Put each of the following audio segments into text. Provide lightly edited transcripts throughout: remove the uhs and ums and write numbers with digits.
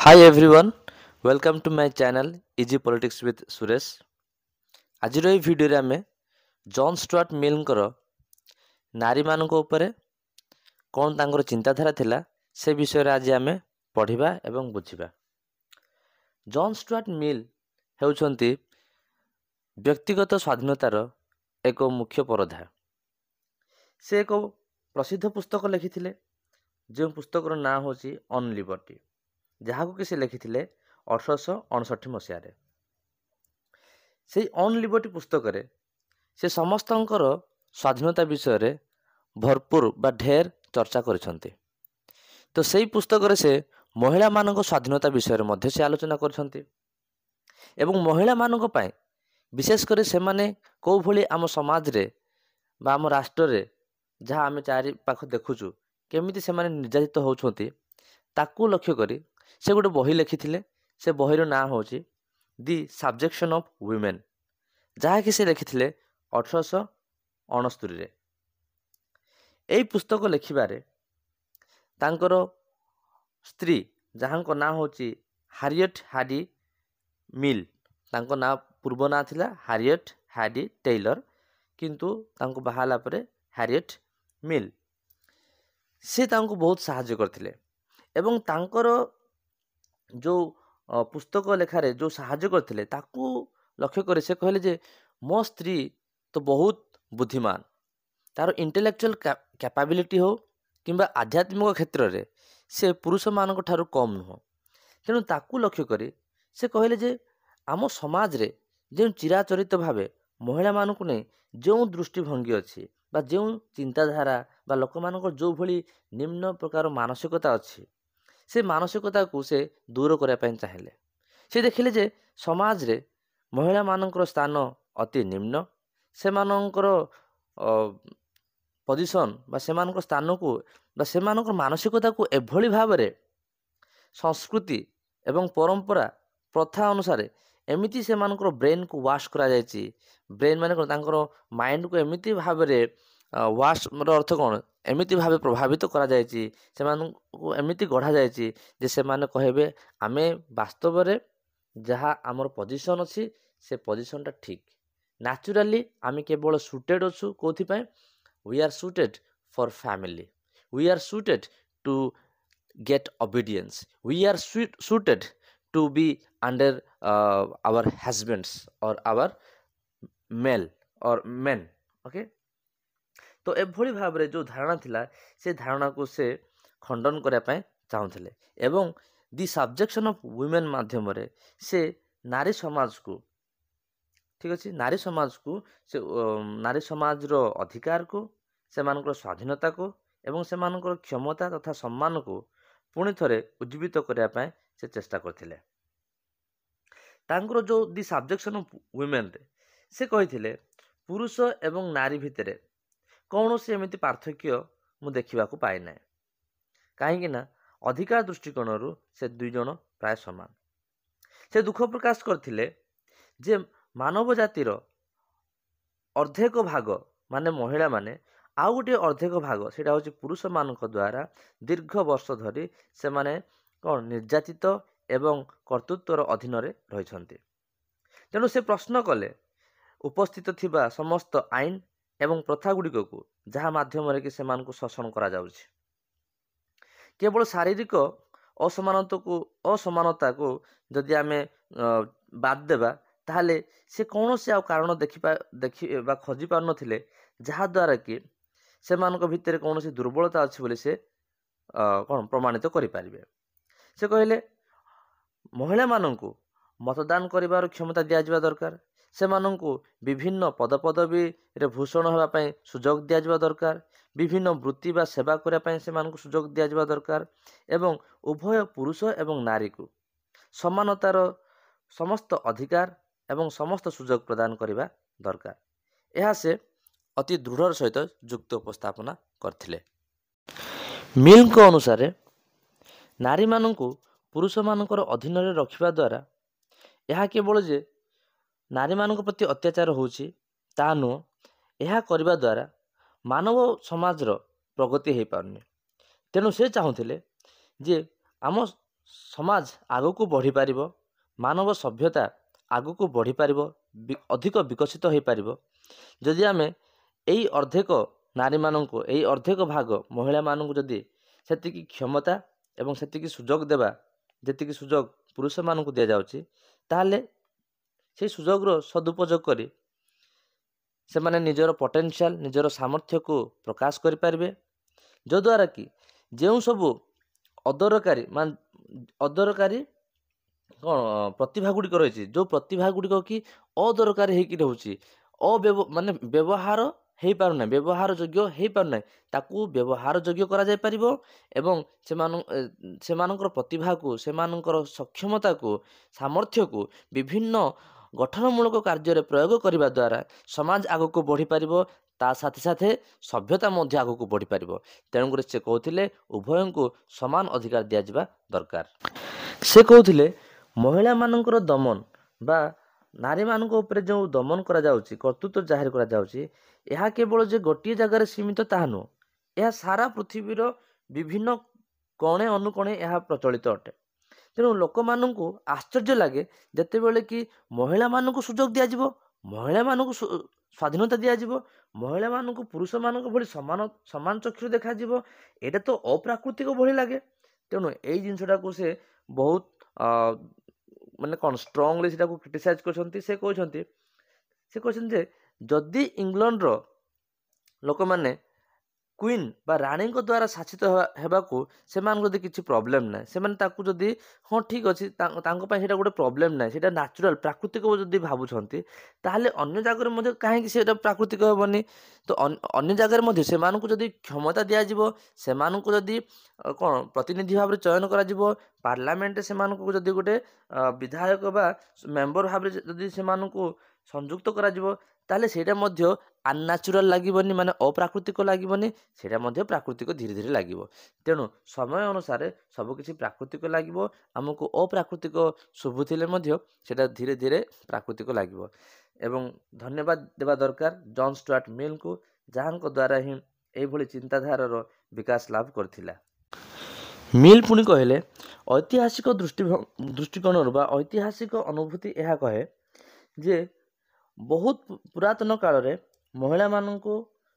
Hi everyone, welcome to my channel Easy Politics with Suresh. ଆଜିର ଏହି ଭିଡ଼ିଓରେ ଆମେ ଜନ୍ ଷ୍ଟୁଆର୍ଟ ମିଲଙ୍କର ନାରୀମାନଙ୍କ ଉପରେ କ'ଣ ତାଙ୍କର ଚିନ୍ତାଧାରା ଥିଲା ସେ ବିଷୟରେ ଆଜି ଆମେ ପଢ଼ିବା ଏବଂ ବୁଝିବା। ଜନ୍ ଷ୍ଟୁଆର୍ଟ ମିଲ୍ ହେଉଛନ୍ତି ବ୍ୟକ୍ତିଗତ ସ୍ୱାଧୀନତାର ଏକ ମୁଖ୍ୟ ପରଧା। ସେ ଏକ ପ୍ରସିଦ୍ଧ ପୁସ୍ତକ ଲେଖିଥିଲେ ଯେଉଁ ପୁସ୍ତକର ନାଁ ହେଉଛି ଅନ୍ ଲିବର୍ଟି, ଯାହାକୁ କି ସେ ଲେଖିଥିଲେ 1859 ମସିହାରେ। ସେଇ ଅନ୍ ଲିବର୍ଟି ପୁସ୍ତକରେ ସେ ସମସ୍ତଙ୍କର ସ୍ୱାଧୀନତା ବିଷୟରେ ଭରପୁର ବା ଢେର ଚର୍ଚ୍ଚା କରିଛନ୍ତି। ତ ସେଇ ପୁସ୍ତକରେ ସେ ମହିଳାମାନଙ୍କ ସ୍ୱାଧୀନତା ବିଷୟରେ ମଧ୍ୟ ସେ ଆଲୋଚନା କରିଛନ୍ତି ଏବଂ ମହିଳାମାନଙ୍କ ପାଇଁ ବିଶେଷ କରି ସେମାନେ କେଉଁଭଳି ଆମ ସମାଜରେ ବା ଆମ ରାଷ୍ଟ୍ରରେ ଯାହା ଆମେ ଚାରିପାଖ ଦେଖୁଛୁ କେମିତି ସେମାନେ ନିର୍ଯାତିତ ହେଉଛନ୍ତି ତାକୁ ଲକ୍ଷ୍ୟ କରି ସେ ଗୋଟେ ବହି ଲେଖିଥିଲେ। ସେ ବହିର ନାଁ ହେଉଛି ଦି ସବଜେକ୍ସନ୍ ଅଫ୍ ୱିମେନ୍, ଯାହାକି ସେ ଲେଖିଥିଲେ 1869ରେ। ଏହି ପୁସ୍ତକ ଲେଖିବାରେ ତାଙ୍କର ସ୍ତ୍ରୀ, ଯାହାଙ୍କ ନାଁ ହେଉଛି ହାରିଏଟ୍ ହାଡ଼ି ମିଲ୍, ତାଙ୍କ ନାଁ ପୂର୍ବ ନାଁ ଥିଲା ହାରିଏଟ୍ ହାଡ଼ି ଟେଇଲର, କିନ୍ତୁ ତାଙ୍କୁ ବାହା ହେଲା ପରେ ହାରିଏଟ୍ ମିଲ୍, ସେ ତାଙ୍କୁ ବହୁତ ସାହାଯ୍ୟ କରିଥିଲେ ଏବଂ ତାଙ୍କର ଯେଉଁ ପୁସ୍ତକ ଲେଖାରେ ଯେଉଁ ସାହାଯ୍ୟ କରିଥିଲେ ତାକୁ ଲକ୍ଷ୍ୟ କରି ସେ କହିଲେ ଯେ ମୋ ସ୍ତ୍ରୀ ତ ବହୁତ ବୁଦ୍ଧିମାନ, ତାର ଇଣ୍ଟେଲେକ୍ଚୁଆଲ କ୍ୟାପାବିଲିଟି ହେଉ କିମ୍ବା ଆଧ୍ୟାତ୍ମିକ କ୍ଷେତ୍ରରେ ସେ ପୁରୁଷମାନଙ୍କ ଠାରୁ କମ୍ ନୁହଁ। ତେଣୁ ତାକୁ ଲକ୍ଷ୍ୟ କରି ସେ କହିଲେ ଯେ ଆମ ସମାଜରେ ଯେଉଁ ଚିରାଚରିତ ଭାବେ ମହିଳାମାନଙ୍କୁ ନେଇ ଯେଉଁ ଦୃଷ୍ଟିଭଙ୍ଗୀ ଅଛି ବା ଯେଉଁ ଚିନ୍ତାଧାରା ବା ଲୋକମାନଙ୍କର ଯେଉଁଭଳି ନିମ୍ନ ପ୍ରକାର ମାନସିକତା ଅଛି ସେ ମାନସିକତାକୁ ସେ ଦୂର କରିବା ପାଇଁ ଚାହିଁଲେ। ସେ ଦେଖିଲେ ଯେ ସମାଜରେ ମହିଳାମାନଙ୍କର ସ୍ଥାନ ଅତି ନିମ୍ନ, ସେମାନଙ୍କର ପୋଜିସନ୍ ବା ସେମାନଙ୍କ ସ୍ଥାନକୁ ବା ସେମାନଙ୍କର ମାନସିକତାକୁ ଏଭଳି ଭାବରେ ସଂସ୍କୃତି ଏବଂ ପରମ୍ପରା ପ୍ରଥା ଅନୁସାରେ ଏମିତି ସେମାନଙ୍କର ବ୍ରେନ୍କୁ ୱାଶ୍ କରାଯାଇଛି। ବ୍ରେନ୍ ମାନେ ତାଙ୍କର ମାଇଣ୍ଡକୁ ଏମିତି ଭାବରେ ୱାଶ୍ର ଅର୍ଥ କ'ଣ, ଏମିତି ଭାବେ ପ୍ରଭାବିତ କରାଯାଇଛି, ସେମାନଙ୍କୁ ଏମିତି ଗଢ଼ାଯାଇଛି ଯେ ସେମାନେ କହିବେ ଆମେ ବାସ୍ତବରେ ଯାହା ଆମର ପୋଜିସନ୍ ଅଛି ସେ ପୋଜିସନ୍ଟା ଠିକ୍। ନ୍ୟାଚୁରାଲି ଆମେ କେବଳ ସୁଟେଡ୍ ଅଛୁ କେଉଁଥିପାଇଁ? We are suited for family. We are suited to get obedience. We are suited to be under our husbands or our male or men. Okay? ତ ଏଭଳି ଭାବରେ ଯେଉଁ ଧାରଣା ଥିଲା ସେ ଧାରଣାକୁ ସେ ଖଣ୍ଡନ କରିବା ପାଇଁ ଚାହୁଁଥିଲେ ଏବଂ ଦି ସବଜେକ୍ସନ୍ ଅଫ୍ ୱିମେନ୍ ମାଧ୍ୟମରେ ସେ ନାରୀ ସମାଜକୁ, ଠିକ୍ ଅଛି, ନାରୀ ସମାଜର ଅଧିକାରକୁ, ସେମାନଙ୍କର ସ୍ୱାଧୀନତାକୁ ଏବଂ ସେମାନଙ୍କର କ୍ଷମତା ତଥା ସମ୍ମାନକୁ ପୁଣି ଥରେ ଉଜ୍ଜୀବିତ କରିବା ପାଇଁ ସେ ଚେଷ୍ଟା କରିଥିଲେ। ତାଙ୍କର ଯେଉଁ ଦି ସବଜେକ୍ସନ୍ ଅଫ୍ ୱିମେନ୍ରେ ସେ କହିଥିଲେ ପୁରୁଷ ଏବଂ ନାରୀ ଭିତରେ କୌଣସି ଏମିତି ପାର୍ଥକ୍ୟ ମୁଁ ଦେଖିବାକୁ ପାଇନାହିଁ, କାହିଁକି ନା ଅଧିକାର ଦୃଷ୍ଟିକୋଣରୁ ସେ ଦୁଇ ଜଣ ପ୍ରାୟ ସମାନ। ସେ ଦୁଃଖ ପ୍ରକାଶ କରିଥିଲେ ଯେ ମାନବ ଜାତିର ଅର୍ଦ୍ଧେକ ଭାଗ ମାନେ ମହିଳାମାନେ, ଆଉ ଗୋଟିଏ ଅର୍ଦ୍ଧେକ ଭାଗ ସେଇଟା ହେଉଛି ପୁରୁଷମାନଙ୍କ ଦ୍ୱାରା ଦୀର୍ଘ ବର୍ଷ ଧରି ସେମାନେ କ'ଣ ନିର୍ଯାତିତ ଏବଂ କର୍ତ୍ତୃତ୍ୱର ଅଧୀନରେ ରହିଛନ୍ତି। ତେଣୁ ସେ ପ୍ରଶ୍ନ କଲେ ଉପସ୍ଥିତ ଥିବା ସମସ୍ତ ଆଇନ ଏବଂ ପ୍ରଥା ଗୁଡ଼ିକକୁ ଯାହା ମାଧ୍ୟମରେ କି ସେମାନଙ୍କୁ ଶୋଷଣ କରାଯାଉଛି। କେବଳ ଶାରୀରିକ ଅସମାନତାକୁ ଯଦି ଆମେ ବାଦ ଦେବା ତାହେଲେ ସେ କୌଣସି ଆଉ କାରଣ ବା ଖୋଜି ପାରୁନଥିଲେ ଯାହାଦ୍ୱାରା କି ସେମାନଙ୍କ ଭିତରେ କୌଣସି ଦୁର୍ବଳତା ଅଛି ବୋଲି ସେ କ'ଣ ପ୍ରମାଣିତ କରିପାରିବେ। ସେ କହିଲେ ମହିଳାମାନଙ୍କୁ ମତଦାନ କରିବାର କ୍ଷମତା ଦିଆଯିବା ଦରକାର, ସେମାନଙ୍କୁ ବିଭିନ୍ନ ପଦପଦବୀରେ ଭୂଷଣ ହେବା ପାଇଁ ସୁଯୋଗ ଦିଆଯିବା ଦରକାର, ବିଭିନ୍ନ ବୃତ୍ତି ବା ସେବା କରିବା ପାଇଁ ସେମାନଙ୍କୁ ସୁଯୋଗ ଦିଆଯିବା ଦରକାର ଏବଂ ଉଭୟ ପୁରୁଷ ଏବଂ ନାରୀକୁ ସମାନତାର ସମସ୍ତ ଅଧିକାର ଏବଂ ସମସ୍ତ ସୁଯୋଗ ପ୍ରଦାନ କରିବା ଦରକାର। ଏହା ସେ ଅତି ଦୃଢ଼ର ସହିତ ଯୁକ୍ତି ଉପସ୍ଥାପନା କରିଥିଲେ। ମିଲ୍ଙ୍କ ଅନୁସାରେ ନାରୀମାନଙ୍କୁ ପୁରୁଷମାନଙ୍କର ଅଧୀନରେ ରଖିବା ଦ୍ୱାରା ଏହା କେବଳ ଯେ ନାରୀମାନଙ୍କ ପ୍ରତି ଅତ୍ୟାଚାର ହେଉଛି ତାହା ନୁହଁ, ଏହା କରିବା ଦ୍ୱାରା ମାନବ ସମାଜର ପ୍ରଗତି ହୋଇପାରୁନି। ତେଣୁ ସେ ଚାହୁଁଥିଲେ ଯେ ଆମ ସମାଜ ଆଗକୁ ବଢ଼ିପାରିବ, ମାନବ ସଭ୍ୟତା ଆଗକୁ ବଢ଼ିପାରିବ, ଅଧିକ ବିକଶିତ ହୋଇପାରିବ ଯଦି ଆମେ ଏଇ ଅର୍ଦ୍ଧେକ ନାରୀମାନଙ୍କୁ, ଏଇ ଅର୍ଦ୍ଧେକ ଭାଗ ମହିଳାମାନଙ୍କୁ ଯଦି ସେତିକି କ୍ଷମତା ଏବଂ ସେତିକି ସୁଯୋଗ ଦେବା, ଯେତିକି ସୁଯୋଗ ପୁରୁଷମାନଙ୍କୁ ଦିଆଯାଉଛି, ତାହେଲେ ସେଇ ସୁଯୋଗର ସଦୁପଯୋଗ କରି ସେମାନେ ନିଜର ପଟେନସିଆଲ, ନିଜର ସାମର୍ଥ୍ୟକୁ ପ୍ରକାଶ କରିପାରିବେ। ଯଦ୍ୱାରା କି ଯେଉଁ ସବୁ ଅଦରକାରୀ କ'ଣ ପ୍ରତିଭା ଗୁଡ଼ିକ ରହିଛି, ଯେଉଁ ପ୍ରତିଭା ଗୁଡ଼ିକ କି ଅଦରକାରୀ ହେଇକି ରହୁଛି, ବ୍ୟବହାର ହେଇପାରୁନାହିଁ, ବ୍ୟବହାର ଯୋଗ୍ୟ ହେଇପାରୁନାହିଁ, ତାକୁ ବ୍ୟବହାର ଯୋଗ୍ୟ କରାଯାଇପାରିବ ଏବଂ ସେମାନଙ୍କର ପ୍ରତିଭାକୁ, ସେମାନଙ୍କର ସକ୍ଷମତାକୁ, ସାମର୍ଥ୍ୟକୁ ବିଭିନ୍ନ ଗଠନମୂଳକ କାର୍ଯ୍ୟରେ ପ୍ରୟୋଗ କରିବା ଦ୍ୱାରା ସମାଜ ଆଗକୁ ବଢ଼ିପାରିବ, ତା ସାଥେ ସାଥେ ସଭ୍ୟତା ମଧ୍ୟ ଆଗକୁ ବଢ଼ିପାରିବ। ତେଣୁକରି ସେ କହୁଥିଲେ ଉଭୟଙ୍କୁ ସମାନ ଅଧିକାର ଦିଆଯିବା ଦରକାର। ସେ କହୁଥିଲେ ମହିଳାମାନଙ୍କର ଦମନ ବା ନାରୀମାନଙ୍କ ଉପରେ ଯେଉଁ ଦମନ କରାଯାଉଛି, କର୍ତ୍ତୃତ୍ୱ ଜାହିର କରାଯାଉଛି, ଏହା କେବଳ ଯେ ଗୋଟିଏ ଜାଗାରେ ସୀମିତ ତାହା ନୁହଁ, ଏହା ସାରା ପୃଥିବୀର ବିଭିନ୍ନ କଣେ ଅନୁକୋଣେ ଏହା ପ୍ରଚଳିତ ଅଟେ। ତେଣୁ ଲୋକମାନଙ୍କୁ ଆଶ୍ଚର୍ଯ୍ୟ ଲାଗେ ଯେତେବେଳେ କି ମହିଳାମାନଙ୍କୁ ସୁଯୋଗ ଦିଆଯିବ, ମହିଳାମାନଙ୍କୁ ସ୍ୱାଧୀନତା ଦିଆଯିବ, ମହିଳାମାନଙ୍କୁ ପୁରୁଷମାନଙ୍କ ଭଳି ସମାନ ଚକ୍ଷୁରେ ଦେଖାଯିବ। ଏଇଟା ତ ଅପ୍ରାକୃତିକ ଭଳି ଲାଗେ। ତେଣୁ ଏଇ ଜିନିଷଟାକୁ ସେ ବହୁତ ଷ୍ଟ୍ରଙ୍ଗଲି ସେଟାକୁ କ୍ରିଟିସାଇଜ୍ କରିଛନ୍ତି। ସେ କହିଛନ୍ତି ଯେ ଯଦି ଇଂଲଣ୍ଡର ଲୋକମାନେ କୁଇନ୍ ବା ରାଣୀଙ୍କ ଦ୍ୱାରା ଶାସିତ ହେବାକୁ ସେମାନଙ୍କୁ ଯଦି କିଛି ପ୍ରୋବ୍ଲେମ୍ ନାହିଁ, ସେମାନେ ତାକୁ ଯଦି ହଁ ଠିକ୍ ଅଛି, ତାଙ୍କ ପାଇଁ ସେଇଟା ଗୋଟେ ପ୍ରୋବ୍ଲେମ୍ ନାହିଁ, ସେଇଟା ନ୍ୟାଚୁରାଲ୍ ପ୍ରାକୃତିକ ଯଦି ଭାବୁଛନ୍ତି, ତାହେଲେ ଅନ୍ୟ ଜାଗାରେ ମଧ୍ୟ କାହିଁକି ସେଇଟା ପ୍ରାକୃତିକ ହେବନି? ତ ଅନ୍ୟ ଜାଗାରେ ମଧ୍ୟ ସେମାନଙ୍କୁ ଯଦି କ୍ଷମତା ଦିଆଯିବ, ସେମାନଙ୍କୁ ଯଦି ପ୍ରତିନିଧି ଭାବରେ ଚୟନ କରାଯିବ, ପାର୍ଲାମେଣ୍ଟରେ ସେମାନଙ୍କୁ ଯଦି ଗୋଟେ ବିଧାୟକ ବା ମେମ୍ବର ଭାବରେ ଯଦି ସେମାନଙ୍କୁ ସଂଯୁକ୍ତ କରାଯିବ, ତାହେଲେ ସେଇଟା ମଧ୍ୟ ଅନ୍ୟାଚୁରାଲ୍ ଲାଗିବନି, ଅପ୍ରାକୃତିକ ଲାଗିବନି, ସେଇଟା ମଧ୍ୟ ପ୍ରାକୃତିକ ଧୀରେ ଧୀରେ ଲାଗିବ। ତେଣୁ ସମୟ ଅନୁସାରେ ସବୁକିଛି ପ୍ରାକୃତିକ ଲାଗିବ, ଆମକୁ ଅପ୍ରାକୃତିକ ଶୁଭୁଥିଲେ ମଧ୍ୟ ସେଇଟା ଧୀରେ ଧୀରେ ପ୍ରାକୃତିକ ଲାଗିବ। ଏବଂ ଧନ୍ୟବାଦ ଦେବା ଦରକାର ଜନ୍ ଷ୍ଟୁଆର୍ଟ ମିଲଙ୍କୁ, ଯାହାଙ୍କ ଦ୍ୱାରା ହିଁ ଏଇଭଳି ଚିନ୍ତାଧାରାର ବିକାଶ ଲାଭ କରିଥିଲା। ମିଲ୍ ପୁଣି କହିଲେ ଐତିହାସିକ ଦୃଷ୍ଟିକୋଣରୁ ବା ଐତିହାସିକ ଅନୁଭୂତି ଏହା କହେ ଯେ ବହୁତ ପୁରାତନ କାଳରେ ମହିଳାମାନଙ୍କୁ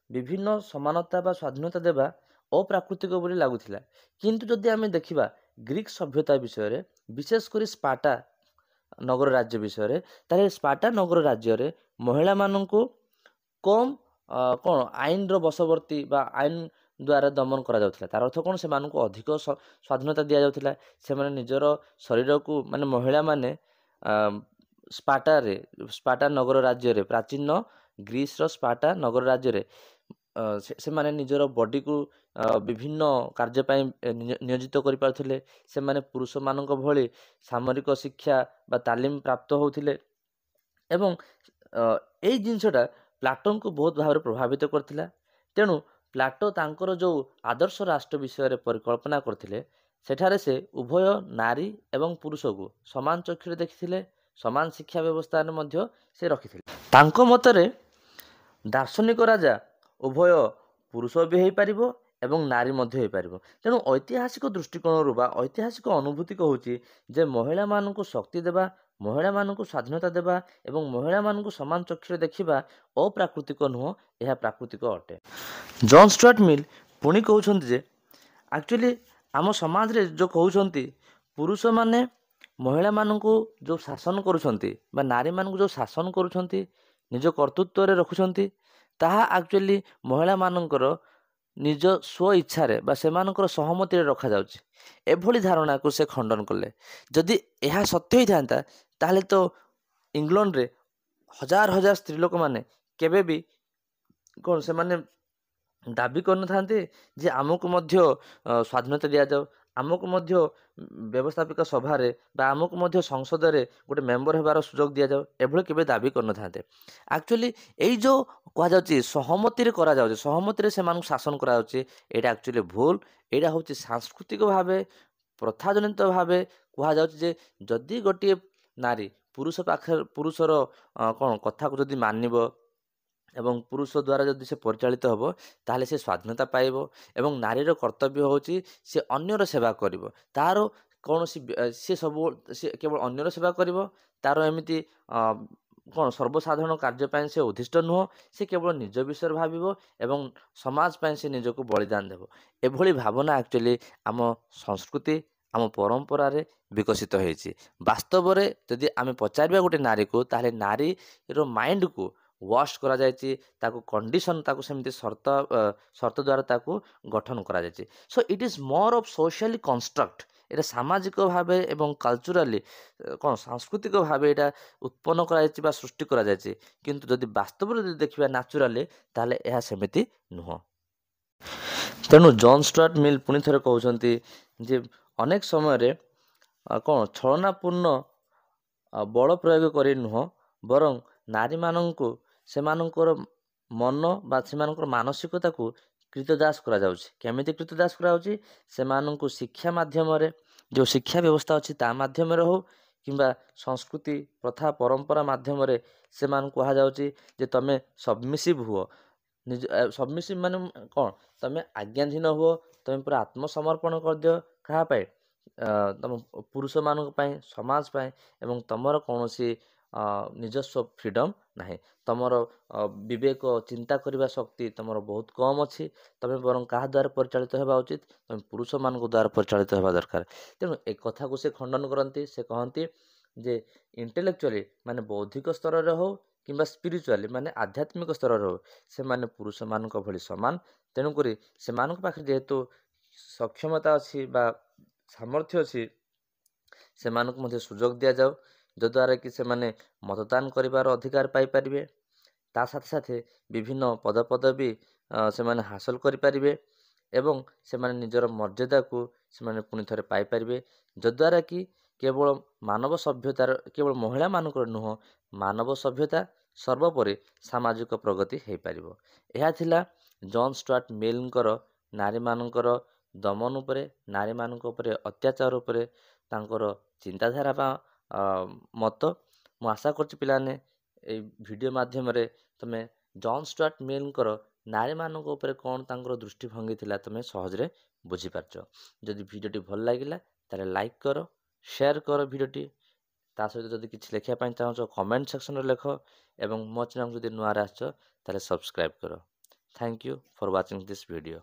ବିଭିନ୍ନ ସମାନତା ବା ସ୍ୱାଧୀନତା ଦେବା ଅପ୍ରାକୃତିକ ବୋଲି ଲାଗୁଥିଲା। କିନ୍ତୁ ଯଦି ଆମେ ଦେଖିବା ଗ୍ରୀକ୍ ସଭ୍ୟତା ବିଷୟରେ, ବିଶେଷ କରି ସ୍ପାର୍ଟା ନଗର ରାଜ୍ୟ ବିଷୟରେ, ତାହେଲେ ସ୍ପାର୍ଟା ନଗର ରାଜ୍ୟରେ ମହିଳାମାନଙ୍କୁ କମ୍ ଆଇନର ବଶବର୍ତ୍ତୀ ବା ଆଇନ ଦ୍ୱାରା ଦମନ କରାଯାଉଥିଲା। ତାର ଅର୍ଥ କ'ଣ? ସେମାନଙ୍କୁ ଅଧିକ ସ୍ୱାଧୀନତା ଦିଆଯାଉଥିଲା। ସେମାନେ ନିଜର ଶରୀରକୁ, ମହିଳାମାନେ ସ୍ପାର୍ଟା ନଗର ରାଜ୍ୟରେ, ପ୍ରାଚୀନ ଗ୍ରୀସର ସ୍ପାର୍ଟା ନଗର ରାଜ୍ୟରେ ସେମାନେ ନିଜର ବଡ଼ିକୁ ବିଭିନ୍ନ କାର୍ଯ୍ୟ ପାଇଁ ନିୟୋଜିତ କରିପାରୁଥିଲେ। ସେମାନେ ପୁରୁଷମାନଙ୍କ ଭଳି ସାମରିକ ଶିକ୍ଷା ବା ତାଲିମ ପ୍ରାପ୍ତ ହେଉଥିଲେ। ଏବଂ ଏଇ ଜିନିଷଟା ପ୍ଲାଟୋଙ୍କୁ ବହୁତ ଭାବରେ ପ୍ରଭାବିତ କରିଥିଲା। ତେଣୁ ପ୍ଲାଟୋ ତାଙ୍କର ଯେଉଁ ଆଦର୍ଶ ରାଷ୍ଟ୍ର ବିଷୟରେ ପରିକଳ୍ପନା କରିଥିଲେ, ସେଠାରେ ସେ ଉଭୟ ନାରୀ ଏବଂ ପୁରୁଷକୁ ସମାନ ଚକ୍ଷୁରେ ଦେଖିଥିଲେ, ସମାନ ଶିକ୍ଷା ବ୍ୟବସ୍ଥାରେ ମଧ୍ୟ ସେ ରଖିଥିଲେ। ତାଙ୍କ ମତରେ ଦାର୍ଶନିକ ରାଜା ଉଭୟ ପୁରୁଷ ବି ହେଇପାରିବ ଏବଂ ନାରୀ ମଧ୍ୟ ହେଇପାରିବ। ତେଣୁ ଐତିହାସିକ ଦୃଷ୍ଟିକୋଣରୁ ବା ଐତିହାସିକ ଅନୁଭୂତି କହୁଛି ଯେ ମହିଳାମାନଙ୍କୁ ଶକ୍ତି ଦେବା, ମହିଳାମାନଙ୍କୁ ସ୍ୱାଧୀନତା ଦେବା ଏବଂ ମହିଳାମାନଙ୍କୁ ସମାନ ଚକ୍ଷୁରେ ଦେଖିବା ଅପ୍ରାକୃତିକ ନୁହଁ, ଏହା ପ୍ରାକୃତିକ ଅଟେ। ଜନ୍ ଷ୍ଟୁଆର୍ଟ ମିଲ୍ ପୁଣି କହୁଛନ୍ତି ଯେ ଆକ୍ଚୁଆଲି ଆମ ସମାଜରେ ଯେଉଁ କହୁଛନ୍ତି ପୁରୁଷମାନେ ମହିଳାମାନଙ୍କୁ ଯେଉଁ ଶାସନ କରୁଛନ୍ତି ବା ନାରୀମାନଙ୍କୁ ଯେଉଁ ଶାସନ କରୁଛନ୍ତି, ନିଜ କର୍ତ୍ତୃତ୍ୱରେ ରଖୁଛନ୍ତି, ତାହା ଆକ୍ଚୁଆଲି ମହିଳାମାନଙ୍କର ନିଜ ସ୍ୱ ଇଚ୍ଛାରେ ବା ସେମାନଙ୍କର ସହମତିରେ ରଖାଯାଉଛି। ଏଭଳି ଧାରଣାକୁ ସେ ଖଣ୍ଡନ କଲେ। ଯଦି ଏହା ସତ୍ୟ ହୋଇଥାନ୍ତା, ତାହେଲେ ତ ଇଂଲଣ୍ଡରେ ହଜାର ହଜାର ସ୍ତ୍ରୀ ଲୋକମାନେ କେବେ ବି ସେମାନେ ଦାବି କରିନଥାନ୍ତେ ଯେ ଆମକୁ ମଧ୍ୟ ସ୍ୱାଧୀନତା ଦିଆଯାଉ, ଆମକୁ ମଧ୍ୟ ବ୍ୟବସ୍ଥାପିକା ସଭାରେ ବା ଆମକୁ ମଧ୍ୟ ସଂସଦରେ ଗୋଟେ ମେମ୍ବର ହେବାର ସୁଯୋଗ ଦିଆଯାଉ, ଏଭଳି କେବେ ଦାବି କରିନଥାନ୍ତେ। ଆକ୍ଚୁଆଲି ଏଇ ଯେଉଁ କୁହାଯାଉଛି ସହମତିରେ କରାଯାଉଛି, ସହମତିରେ ସେମାନଙ୍କୁ ଶାସନ କରାଯାଉଛି, ଏଇଟା ଆକ୍ଚୁଆଲି ଭୁଲ। ଏଇଟା ହେଉଛି ସାଂସ୍କୃତିକ ଭାବେ, ପ୍ରଥାଜନିତ ଭାବେ କୁହାଯାଉଛି ଯେ ଯଦି ଗୋଟିଏ ନାରୀ ପୁରୁଷର କଥାକୁ ଯଦି ମାନିବ ଏବଂ ପୁରୁଷ ଦ୍ୱାରା ଯଦି ସେ ପରିଚାଳିତ ହେବ, ତାହେଲେ ସେ ସ୍ୱାଧୀନତା ପାଇବ। ଏବଂ ନାରୀର କର୍ତ୍ତବ୍ୟ ହେଉଛି ସେ ଅନ୍ୟର ସେବା କରିବ, ତାର କୌଣସି ସେ ସବୁ ସେ କେବଳ ଅନ୍ୟର ସେବା କରିବ, ତାର ଏମିତି କ'ଣ ସର୍ବସାଧାରଣ କାର୍ଯ୍ୟ ପାଇଁ ସେ ଉଦ୍ଦିଷ୍ଟ ନୁହଁ, ସେ କେବଳ ନିଜ ବିଷୟରେ ଭାବିବ ଏବଂ ସମାଜ ପାଇଁ ସେ ନିଜକୁ ବଳିଦାନ ଦେବ। ଏଭଳି ଭାବନା ଆକ୍ଚୁଆଲି ଆମ ସଂସ୍କୃତି, ଆମ ପରମ୍ପରାରେ ବିକଶିତ ହେଇଛି। ବାସ୍ତବରେ ଯଦି ଆମେ ପଚାରିବା ଗୋଟେ ନାରୀକୁ, ତାହେଲେ ନାରୀର ମାଇଣ୍ଡକୁ ୱାଶ କରାଯାଇଛି, ତାକୁ କଣ୍ଡିସନ୍, ତାକୁ ସେମିତି ସର୍ତ୍ତ ଦ୍ୱାରା ତାକୁ ଗଠନ କରାଯାଇଛି। So it is more of socially construct. ଏଇଟା ସାମାଜିକ ଭାବେ ଏବଂ କାଲଚରାଲି କ'ଣ ସାଂସ୍କୃତିକ ଭାବେ ଏଇଟା ଉତ୍ପନ୍ନ କରାଯାଇଛି ବା ସୃଷ୍ଟି କରାଯାଇଛି। କିନ୍ତୁ ଯଦି ବାସ୍ତବରେ ଯଦି ଦେଖିବା ନ୍ୟାଚୁରାଲି, ତାହେଲେ ଏହା ସେମିତି ନୁହଁ। ତେଣୁ ଜନ୍ ଷ୍ଟୁଆର୍ଟ ମିଲ୍ ପୁଣି ଥରେ କହୁଛନ୍ତି ଯେ ଅନେକ ସମୟରେ କ'ଣ ଛଳନାପୂର୍ଣ୍ଣ ବଳ ପ୍ରୟୋଗ କରି ନୁହଁ, ବରଂ ନାରୀମାନଙ୍କୁ ସେମାନଙ୍କର ମନ ବା ସେମାନଙ୍କର ମାନସିକତାକୁ କ୍ରୀତଦାସ କରାଯାଉଛି। କେମିତି କ୍ରୀତଦାସ କରାଯାଉଛି? ସେମାନଙ୍କୁ ଶିକ୍ଷା ମାଧ୍ୟମରେ, ଯେଉଁ ଶିକ୍ଷା ବ୍ୟବସ୍ଥା ଅଛି ତା ମାଧ୍ୟମରେ ହଉ, କିମ୍ବା ସଂସ୍କୃତି, ପ୍ରଥା, ପରମ୍ପରା ମାଧ୍ୟମରେ ସେମାନଙ୍କୁ କୁହାଯାଉଛି ଯେ ତମେ ସବମିସିଭ୍ ହୁଅ। ସବମିସିଭ୍ ମାନେ କ'ଣ? ତମେ ଆଜ୍ଞାଧୀନ ହୁଅ, ତମେ ପୁରା ଆତ୍ମସମର୍ପଣ କରିଦିଅ। କାହା ପାଇଁ? ତମ ପୁରୁଷମାନଙ୍କ ପାଇଁ, ସମାଜ ପାଇଁ, ଏବଂ ତମର କୌଣସି ନିଜସ୍ୱ ଫ୍ରିଡ଼ମ୍ ନାହିଁ। ତମର ବିବେକ, ଚିନ୍ତା କରିବା ଶକ୍ତି ତମର ବହୁତ କମ୍ ଅଛି। ତମେ ବରଂ କାହା ଦ୍ୱାରା ପରିଚାଳିତ ହେବା ଉଚିତ? ତମେ ପୁରୁଷମାନଙ୍କ ଦ୍ୱାରା ପରିଚାଳିତ ହେବା ଦରକାର। ତେଣୁ ଏ କଥାକୁ ସେ ଖଣ୍ଡନ କରନ୍ତି। ସେ କହନ୍ତି ଯେ ଇଣ୍ଟେଲେକ୍ଚୁଆଲି ମାନେ ବୌଦ୍ଧିକ ସ୍ତରରେ ହଉ, କିମ୍ବା ସ୍ପିରିଚୁଆଲି ମାନେ ଆଧ୍ୟାତ୍ମିକ ସ୍ତରରେ ହଉ, ସେମାନେ ପୁରୁଷମାନଙ୍କ ଭଳି ସମାନ। ତେଣୁକରି ସେମାନଙ୍କ ପାଖରେ ଯେହେତୁ ସକ୍ଷମତା ଅଛି ବା ସାମର୍ଥ୍ୟ ଅଛି, ସେମାନଙ୍କୁ ମଧ୍ୟ ସୁଯୋଗ ଦିଆଯାଉ, ଯଦ୍ୱାରା କି ସେମାନେ ମତଦାନ କରିବାର ଅଧିକାର ପାଇପାରିବେ। ତା ସାଥେ ସାଥେ ବିଭିନ୍ନ ପଦପଦବୀ ସେମାନେ ହାସଲ କରିପାରିବେ ଏବଂ ସେମାନେ ନିଜର ମର୍ଯ୍ୟାଦାକୁ ସେମାନେ ପୁଣି ଥରେ ପାଇପାରିବେ, ଯଦ୍ୱାରା କି କେବଳ ମାନବ ସଭ୍ୟତାର, କେବଳ ମହିଳାମାନଙ୍କର ନୁହଁ, ମାନବ ସଭ୍ୟତା ସର୍ବୋପରି ସାମାଜିକ ପ୍ରଗତି ହେଇପାରିବ। ଏହା ଥିଲା ଜନ୍ ଷ୍ଟୁଆର୍ଟ ମିଲ୍ଙ୍କର ନାରୀମାନଙ୍କର ଦମନ ଉପରେ, ନାରୀମାନଙ୍କ ଉପରେ ଅତ୍ୟାଚାର ଉପରେ ତାଙ୍କର ଚିନ୍ତାଧାରା ବା ମତ। ମୁଁ ଆଶା କରୁଛି ପିଲାମାନେ ଏଇ ଭିଡ଼ିଓ ମାଧ୍ୟମରେ ତୁମେ ଜନ୍ ଷ୍ଟୁଆର୍ଟ ମିଲ୍ଙ୍କର ନାରୀମାନଙ୍କ ଉପରେ କ'ଣ ତାଙ୍କର ଦୃଷ୍ଟିଭଙ୍ଗୀ ଥିଲା ତୁମେ ସହଜରେ ବୁଝିପାରୁଛ। ଯଦି ଭିଡ଼ିଓଟି ଭଲ ଲାଗିଲା ତାହେଲେ ଲାଇକ୍ କର, ସେୟାର କର ଭିଡ଼ିଓଟି। ତା ସହିତ ଯଦି କିଛି ଲେଖିବା ପାଇଁ ଚାହୁଁଛ କମେଣ୍ଟ ସେକ୍ସନରେ ଲେଖ ଏବଂ ମୋ ଚ୍ୟାନେଲକୁ ଯଦି ନୂଆରେ ଆସିଛ ତାହେଲେ ସବସ୍କ୍ରାଇବ୍ କର। Thank you for watching this video.